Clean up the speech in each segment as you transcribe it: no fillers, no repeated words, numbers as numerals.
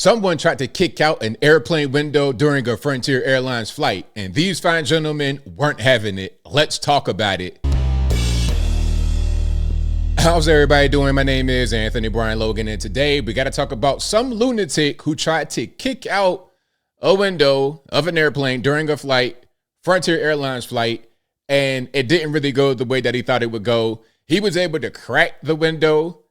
Someone tried to kick out an airplane window during a Frontier Airlines flight, and these fine gentlemen weren't having it. Let's talk about it. How's everybody doing? My name is Anthony Brian Logan, and today we got to talk about some lunatic who tried to kick out a window of an airplane during a flight, Frontier Airlines flight, and it didn't really go the way that he thought it would go. He was able to crack the window,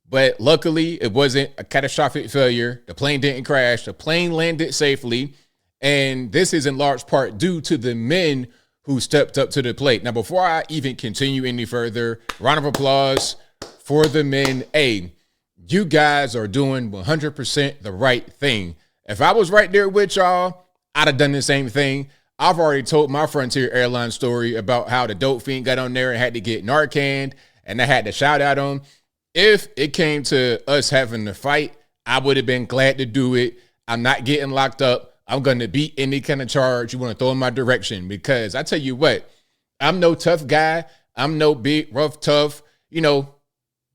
but luckily it wasn't a catastrophic failure. The plane didn't crash. The plane landed safely. And this is in large part due to the men who stepped up to the plate. Now, before I even continue any further, round of applause for the men. Hey, you guys are doing 100% the right thing. If I was right there with y'all, I'd have done the same thing. I've already told my Frontier Airlines story about how the dope fiend got on there and had to get Narcaned, and I had to shout out on him. If it came to us having to fight, I would have been glad to do it. I'm not getting locked up. I'm going to beat any kind of charge you want to throw in my direction, because I tell you what, I'm no tough guy. I'm no big, rough, tough,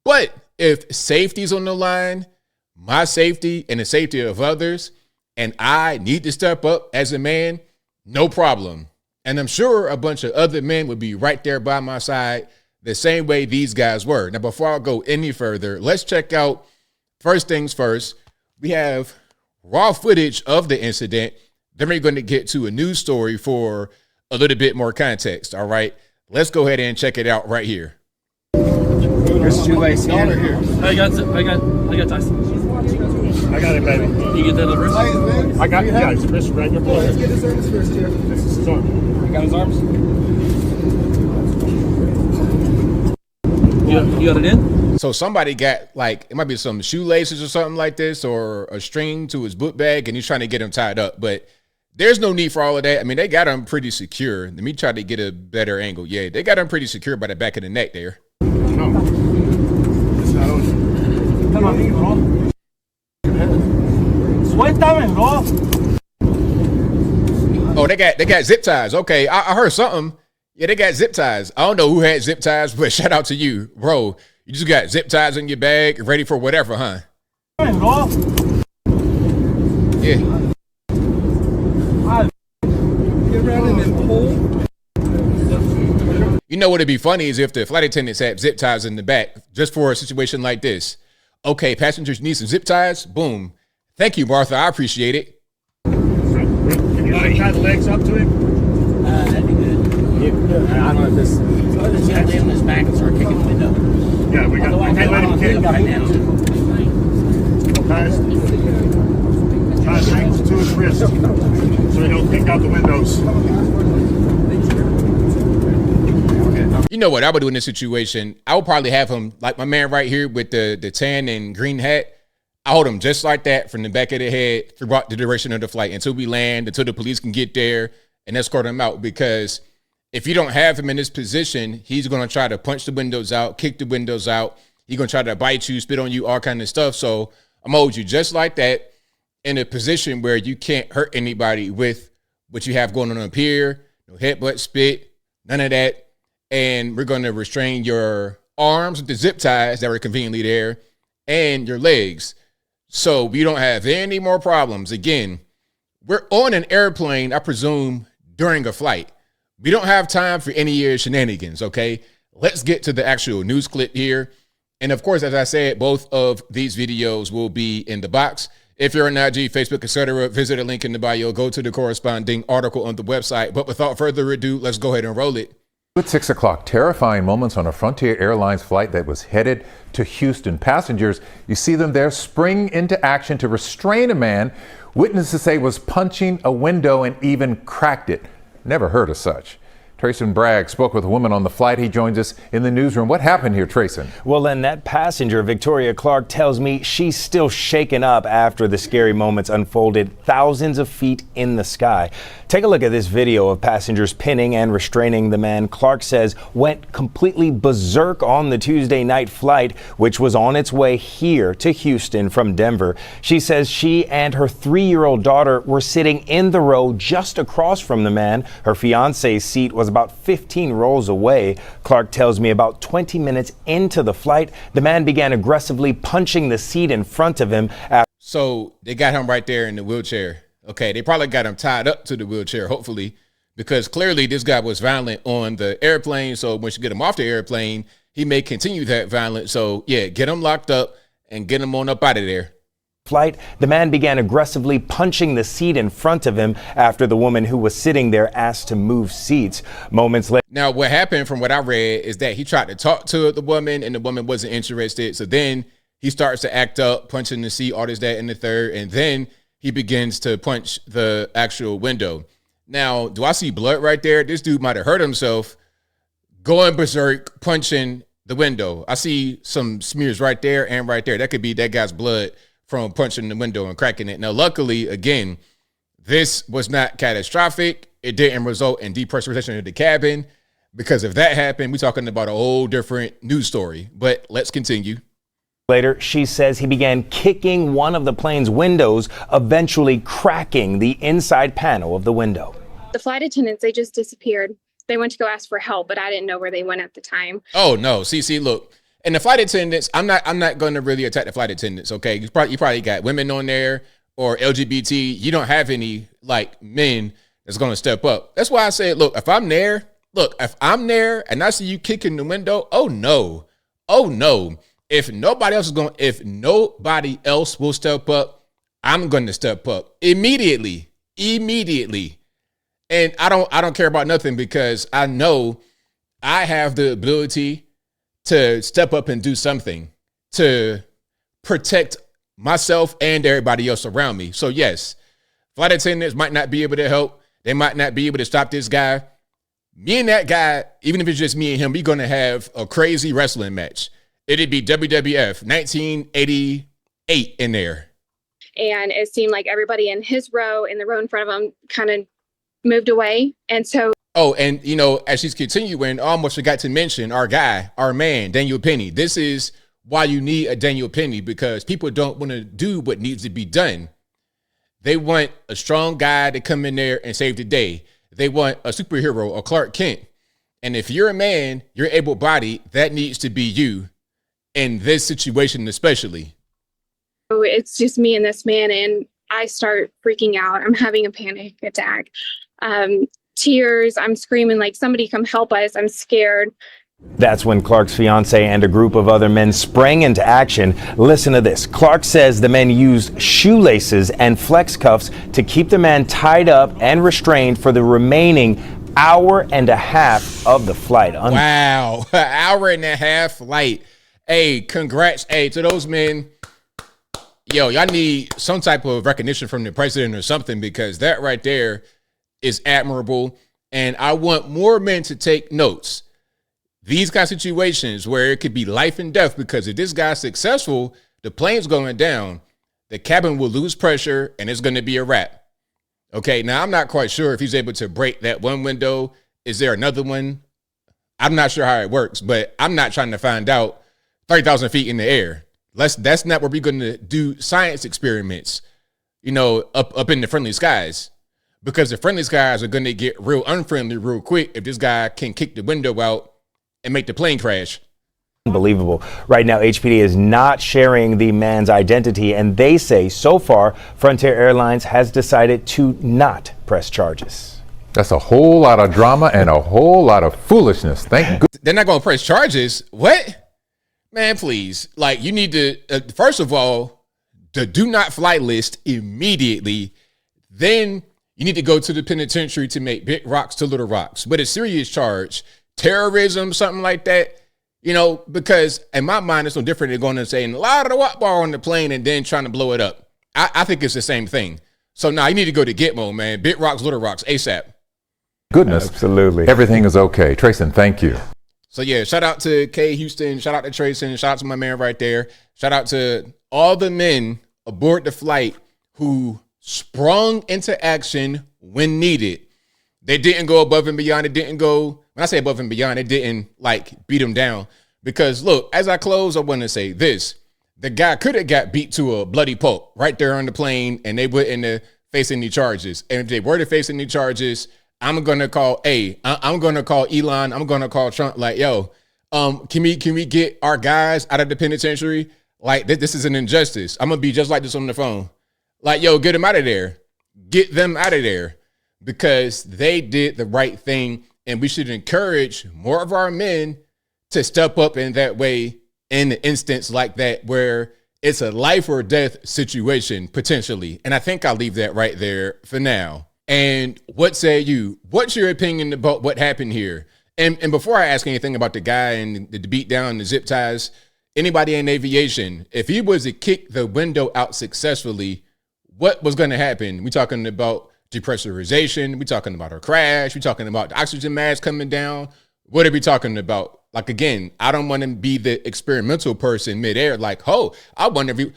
but if safety's on the line, my safety and the safety of others, and I need to step up as a man, no problem. And I'm sure a bunch of other men would be right there by my side the same way these guys were. Now, before I go any further, let's check out, first things first, we have raw footage of the incident. Then we're going to get to a news story for a little bit more context, all right? Let's go ahead and check it out right here. There's two ways here. I got Tyson. I got it, baby. You get that wrist? I got his wrist right there. Let's get his arms first here. This is his arm. You got his arms? You got it in? So somebody got, it might be some shoelaces or something like this, or a string to his book bag, and he's trying to get him tied up. But there's no need for all of that. I mean, they got him pretty secure. Let me try to get a better angle. Yeah, they got him pretty secure by the back of the neck there. No. It's not on. Come on, bro. Suéltame, bro. Oh, they got zip ties. Okay, I heard something. Yeah, they got zip ties. I don't know who had zip ties, but shout out to you, bro. You just got zip ties in your bag, ready for whatever, huh? Yeah. Get around and then pull. You know what would be funny is if the flight attendants had zip ties in the back, just for a situation like this. Okay, passengers need some zip ties. Boom. Thank you, Martha. I appreciate it. Can you tie the legs up to him? That'd be good. I don't know if this. So just got him in his back and start kicking the window. Yeah, we got. Okay, let him kick. Right now. Tie his ankles to his wrist, so he don't kick out the windows. You know what I would do in this situation? I would probably have him like my man right here with the tan and green hat. I hold him just like that from the back of the head throughout the duration of the flight until we land, until the police can get there and escort him out. Because if you don't have him in this position, he's going to try to punch the windows out, kick the windows out. He's going to try to bite you, spit on you, all kind of stuff. So I'm going to hold you just like that in a position where you can't hurt anybody with what you have going on up here. No headbutt, spit, none of that. And we're going to restrain your arms with the zip ties that were conveniently there and your legs. So we don't have any more problems. Again, we're on an airplane, I presume, during a flight. We don't have time for any shenanigans, okay? Let's get to the actual news clip here. And of course, as I said, both of these videos will be in the box. If you're on IG, Facebook, etc., visit a link in the bio, go to the corresponding article on the website. But without further ado, let's go ahead and roll it. At 6 o'clock, terrifying moments on a Frontier Airlines flight that was headed to Houston. Passengers, you see them there spring into action to restrain a man witnesses say was punching a window and even cracked it. Never heard of such. Trayson Bragg spoke with a woman on the flight. He joins us in the newsroom. What happened here, Trayson? Well, then that passenger, Victoria Clark, tells me she's still shaken up after the scary moments unfolded thousands of feet in the sky. Take a look at this video of passengers pinning and restraining the man Clark says went completely berserk on the Tuesday night flight, which was on its way here to Houston from Denver. She says she and her 3-year-old daughter were sitting in the row just across from the man. Her fiance's seat was about 15 rows away. Clark tells me about 20 minutes into the flight, the man began aggressively punching the seat in front of him. So they got him right there in the wheelchair. Okay, they probably got him tied up to the wheelchair, hopefully, because clearly this guy was violent on the airplane. So once you get him off the airplane, he may continue that violence. So yeah, get him locked up and get him on up out of there. Flight, the man began aggressively punching the seat in front of him after the woman who was sitting there asked to move seats. Moments later. Now, what happened from what I read is that he tried to talk to the woman and the woman wasn't interested. So then he starts to act up, punching the seat, all this, that, and the third. And then he begins to punch the actual window. Now, do I see blood right there? This dude might have hurt himself going berserk, punching the window. I see some smears right there and right there. That could be that guy's blood from punching the window and cracking it. Now, luckily, again, this was not catastrophic. It didn't result in depressurization of the cabin, because if that happened, we're talking about a whole different news story. But let's continue. Later, she says he began kicking one of the plane's windows, eventually cracking the inside panel of the window. The flight attendants, they just disappeared. They went to go ask for help, but I didn't know where they went at the time. Oh, no. See, look. And the flight attendants, I'm not going to really attack the flight attendants, okay? You probably got women on there or LGBT. You don't have any, like, men that's going to step up. That's why I say, look, if I'm there and I see you kicking the window, oh, no. If nobody else will step up, I'm going to step up immediately. And I don't care about nothing, because I know I have the ability to step up and do something to protect myself and everybody else around me. So yes, flight attendants might not be able to help. They might not be able to stop this guy. Me and that guy, even if it's just me and him, we're going to have a crazy wrestling match. It'd be WWF 1988 in there. And it seemed like everybody in his row, in the row in front of him, kind of moved away. And so. Oh, and, as she's continuing, I almost forgot to mention our guy, our man, Daniel Penny. This is why you need a Daniel Penny, because people don't want to do what needs to be done. They want a strong guy to come in there and save the day. They want a superhero, a Clark Kent. And if you're a man, you're able-bodied, that needs to be you in this situation especially. It's just me and this man, and I start freaking out. I'm having a panic attack. Tears, I'm screaming like, somebody come help us. I'm scared. That's when Clark's fiance and a group of other men sprang into action. Listen to this. Clark says the men used shoelaces and flex cuffs to keep the man tied up and restrained for the remaining hour and a half of the flight. Wow, an hour and a half flight. Hey, congrats. Hey, to those men. Yo, y'all need some type of recognition from the president or something, because that right there is admirable. And I want more men to take notes. These kind of situations where it could be life and death, because if this guy's successful, the plane's going down, the cabin will lose pressure, and it's going to be a wrap. Okay, now I'm not quite sure if he's able to break that one window. Is there another one? I'm not sure how it works, but I'm not trying to find out 30,000 feet in the air. That's not where we're going to do science experiments, up in the friendly skies. Because the friendly skies are going to get real unfriendly real quick if this guy can kick the window out and make the plane crash. Unbelievable. Right now, HPD is not sharing the man's identity, and they say so far, Frontier Airlines has decided to not press charges. That's a whole lot of drama and a whole lot of foolishness. Thank goodness. They're not going to press charges. What? Man, please. Like, you need to, first of all, the do not fly list immediately. Then you need to go to the penitentiary to make big rocks to little rocks. But a serious charge, terrorism, something like that, because in my mind, it's no different than going and saying a lot of the watt bar on the plane and then trying to blow it up. I think it's the same thing. So now you need to go to Gitmo, man. Big rocks, little rocks, ASAP. Goodness. Absolutely. Everything is okay. Trayson, thank you. So yeah, shout out to Kay Houston. Shout out to Trayson. Shout out to my man right there. Shout out to all the men aboard the flight who sprung into action when needed. They didn't go above and beyond. It didn't go, when I say above and beyond, it didn't beat them down. Because look, as I close, I want to say this. The guy could have got beat to a bloody pulp right there on the plane, and they wouldn't face any charges. And if they were to face any charges, I'm going to call I'm going to call Elon. I'm going to call Trump like, yo, can we get our guys out of the penitentiary? Like, this is an injustice. I'm going to be just like this on the phone. Like, yo, get them out of there. Get them out of there, because they did the right thing. And we should encourage more of our men to step up in that way, in an instance like that, where it's a life or death situation, potentially. And I think I'll leave that right there for now. And what say you? What's your opinion about what happened here? And before I ask anything about the guy and the beat down, the zip ties, anybody in aviation, if he was to kick the window out successfully, what was going to happen? We talking about depressurization. We talking about a crash. We talking about the oxygen mask coming down. What are we talking about? Like, again, I don't want to be the experimental person midair. Like, oh, I wonder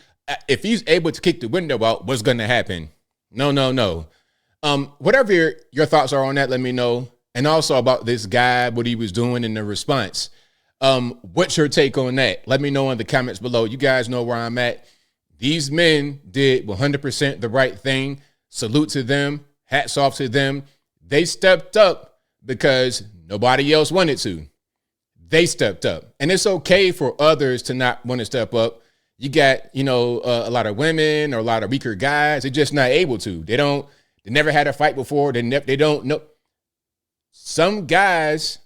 if he's able to kick the window out, what's going to happen? No. Whatever your thoughts are on that, let me know. And also about this guy, what he was doing in the response. What's your take on that? Let me know in the comments below. You guys know where I'm at. These men did 100% the right thing. Salute to them. Hats off to them. They stepped up because nobody else wanted to. They stepped up. And it's okay for others to not want to step up. You got, a lot of women or a lot of weaker guys. They're just not able to. They never had a fight before. They don't know. Some guys,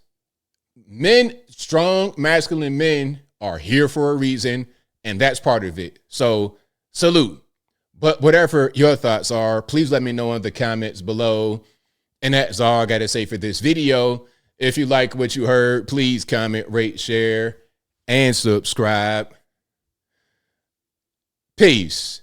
men, strong, masculine men are here for a reason, and that's part of it. So salute. But whatever your thoughts are, please let me know in the comments below. And that's all I got to say for this video. If you like what you heard, please comment, rate, share, and subscribe. Peace.